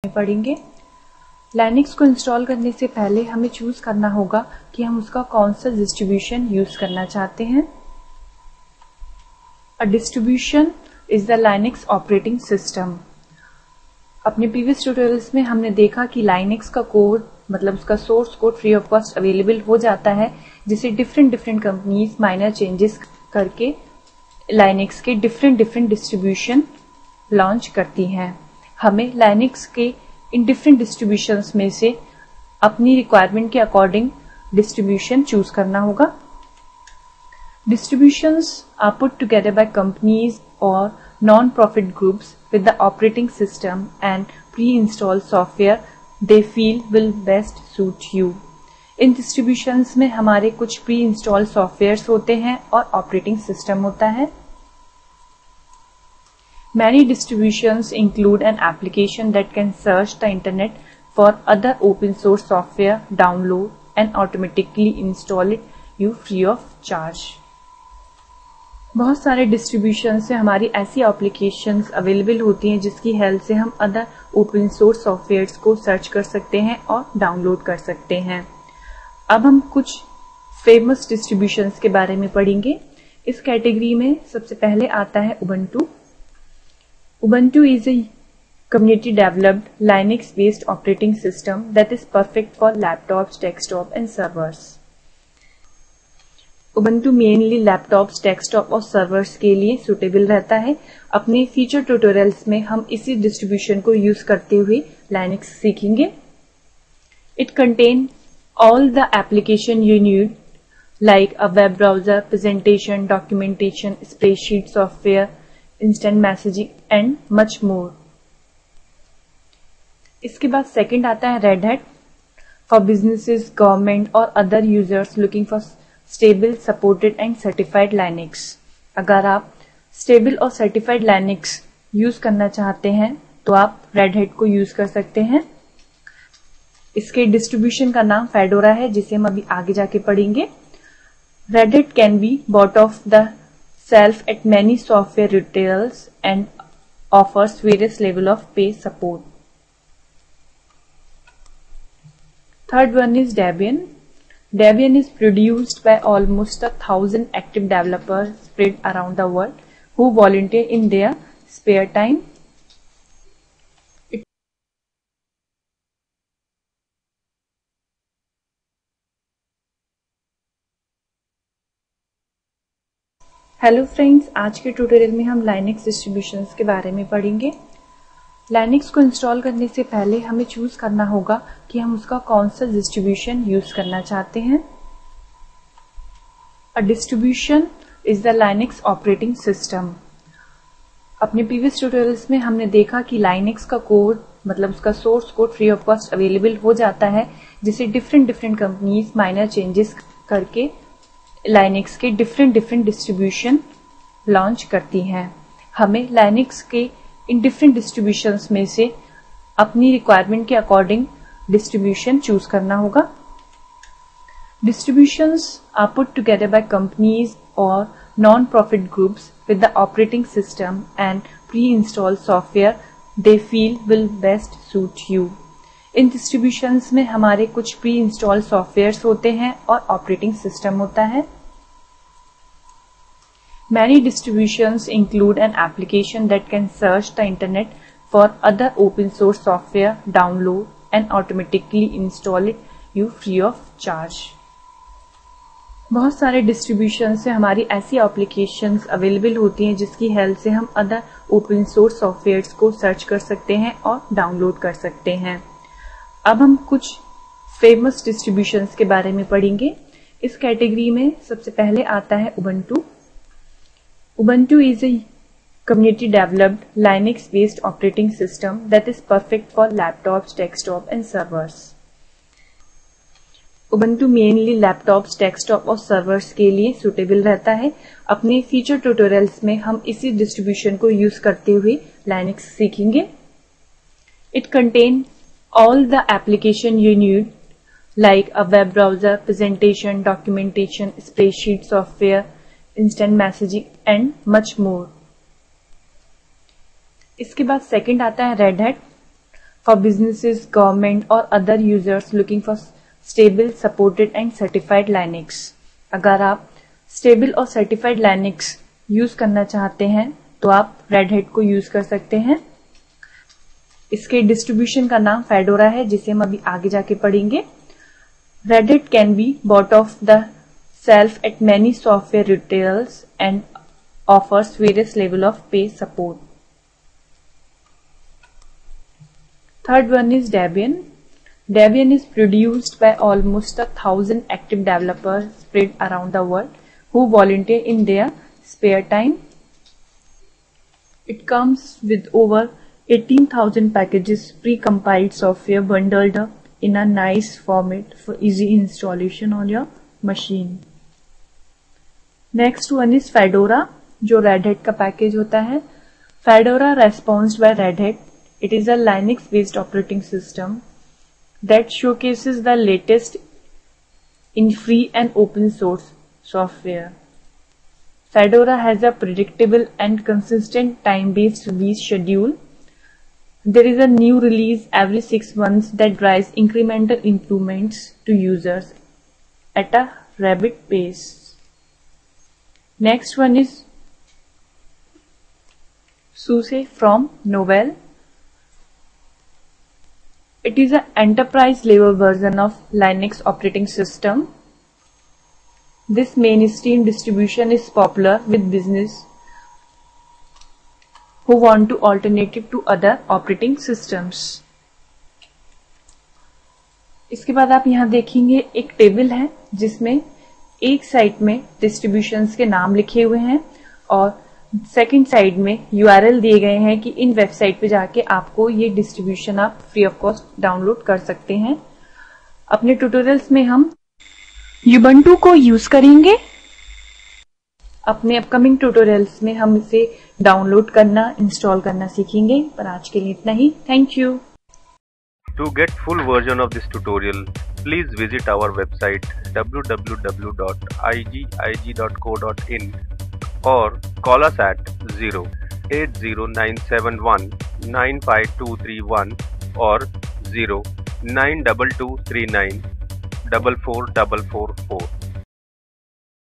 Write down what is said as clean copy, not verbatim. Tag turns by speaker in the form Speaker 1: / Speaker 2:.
Speaker 1: पढ़ेंगे। लाइनक्स को इंस्टॉल करने से पहले हमें चूज करना होगा कि हम उसका कौन सा डिस्ट्रीब्यूशन यूज करना चाहते हैं। A distribution is the Linux operating system. अपने प्रीवियस ट्यूटोरियल्स में हमने देखा कि लाइनक्स का कोड मतलब उसका source code free of cost available हो जाता है, जिसे डिफरेंट कंपनीज माइनर चेंजेस करके लाइनक्स के डिफरेंट डिस्ट्रीब्यूशन लॉन्च करती हैं। हमें लाइनक्स के इन डिफरेंट डिस्ट्रीब्यूशंस में से अपनी रिक्वायरमेंट के अकॉर्डिंग डिस्ट्रीब्यूशन चूज करना होगा। Distributions are put together by companies or non-profit groups with the operating system and pre-installed software they feel will best suit you. In distributions में हमारे कुछ pre-installed softwares होते हैं और operating system होता है। Many distributions include an application that can search the internet for other open source software, download and automatically install it you free of charge. बहुत सारे डिस्ट्रीब्यूशन से हमारी ऐसी एप्लीकेशंस अवेलेबल होती हैं जिसकी हेल्प से हम अदर ओपन सोर्स सॉफ्टवेयर्स को सर्च कर सकते हैं और डाउनलोड कर सकते हैं। अब हम कुछ फेमस डिस्ट्रीब्यूशंस के बारे में पढ़ेंगे। इस कैटेगरी में सबसे पहले आता है Ubuntu. Ubuntu is a community developed Linux based operating system that is perfect for laptops, desktop and servers. Ubuntu mainly laptops, desktop और सर्वर्स के लिए सुटेबल रहता है। अपने फीचर ट्यूटोरियल्स में हम इसी डिस्ट्रीब्यूशन को यूज करते हुए लाइनक्स सीखेंगे। It contain all the application you need like a web browser, presentation, documentation, spreadsheet software, instant messaging and much more. इसके बाद सेकंड आता है Red Hat for businesses, government और other users looking for stable, supported and certified Linux. अगर आप stable और certified Linux use करना चाहते हैं तो आप रेड हैट को यूज कर सकते हैं। इसके डिस्ट्रीब्यूशन का नाम फेडोरा है, जिसे हम अभी आगे जाके पढ़ेंगे। Red hat can be bought of the self eight many software retailers and offers various level of पे support. Third one is Debian. Debian is produced by almost 1,000 active developers spread around the world who volunteer in their spare time. Hello friends, आज के tutorial में हम Linux distributions के बारे में पढ़ेंगे। Linux को इंस्टॉल करने से पहले हमें चूज करना होगा कि हम उसका कौन सा डिस्ट्रीब्यूशन यूज करना चाहते हैं। A distribution is the Linux operating system. अपने प्रीवियस ट्यूटोरियल्स में हमने देखा कि लाइनक्स का कोड मतलब उसका source code free of cost available हो जाता है, जिसे डिफरेंट कंपनीज माइनर चेंजेस करके लाइनक्स के डिफरेंट डिस्ट्रीब्यूशन लॉन्च करती हैं। हमें लाइनक्स के इन डिफरेंट डिस्ट्रीब्यूशंस में से अपनी रिक्वायरमेंट के अकॉर्डिंग डिस्ट्रीब्यूशन चूज करना होगा। Distributions are put together by companies or non-profit groups with the operating system and pre-installed software they feel will best suit you. In distributions में हमारे कुछ pre-installed softwares होते हैं और operating system होता है। Many distributions include an application that can search the internet for other open source software, download and automatically install it you free of charge. बहुत सारे डिस्ट्रीब्यूशन से हमारी ऐसी एप्लीकेशंस अवेलेबल होती हैं जिसकी हेल्प से हम अदर ओपन सोर्स सॉफ्टवेयर्स को सर्च कर सकते हैं और डाउनलोड कर सकते हैं। अब हम कुछ फेमस डिस्ट्रीब्यूशंस के बारे में पढ़ेंगे। इस कैटेगरी में सबसे पहले आता है Ubuntu. Ubuntu is a community developed Linux based operating system that is perfect for laptops, desktop and servers. Ubuntu mainly laptops, desktop और सर्वर्स के लिए सुटेबल रहता है। अपने फीचर ट्यूटोरियल्स में हम इसी डिस्ट्रीब्यूशन को यूज करते हुए लाइनक्स सीखेंगे। It contain all the application you need like a web browser, presentation, documentation, spreadsheet software, instant messaging and much more. इसके बाद सेकंड आता है Red hat for businesses, government or other users looking for stable, supported and certified Linux। अगर आप stable और certified Linux use करना चाहते हैं तो आप रेड हैट को यूज कर सकते हैं। इसके डिस्ट्रीब्यूशन का नाम फेडोरा है, जिसे हम अभी आगे जाके पढ़ेंगे। Red hat can be bought of the self eight many software retailers and offers various level of pay support. Third one is Debian. Debian is produced by almost 1,000 active developers spread around the world who volunteer in their spare time. It comes with over 18,000 packages, pre-compiled software bundled up in a nice format for easy installation on your machine. Next one is Fedora, जो Red Hat का package होता है। Fedora responsed by Red Hat, it is a Linux based operating system that showcases the latest in free and open source software. Fedora has a predictable and consistent time based release schedule. There is a new release every 6 months that drives incremental improvements to users at a rapid pace. Next one is SUSE from Novell. It is an enterprise level version of Linux operating system. This mainstream distribution is popular with business who want to alternative to other operating systems. इसके बाद आप यहाँ देखेंगे एक table है जिसमें एक side में डिस्ट्रीब्यूशंस के नाम लिखे हुए हैं और सेकंड साइड में URL दिए गए हैं कि इन वेबसाइट पे जाके आपको ये डिस्ट्रीब्यूशन आप फ्री ऑफ कॉस्ट डाउनलोड कर सकते हैं। अपने ट्यूटोरियल्स में हम Ubuntu को यूज करेंगे। अपने अपकमिंग ट्यूटोरियल्स में हम इसे डाउनलोड करना, इंस्टॉल करना सीखेंगे। पर आज के लिए इतना ही। Thank you.
Speaker 2: To get full version of this tutorial, please visit our website www.igig.co.in or call us at 08097195231 or 09223944444.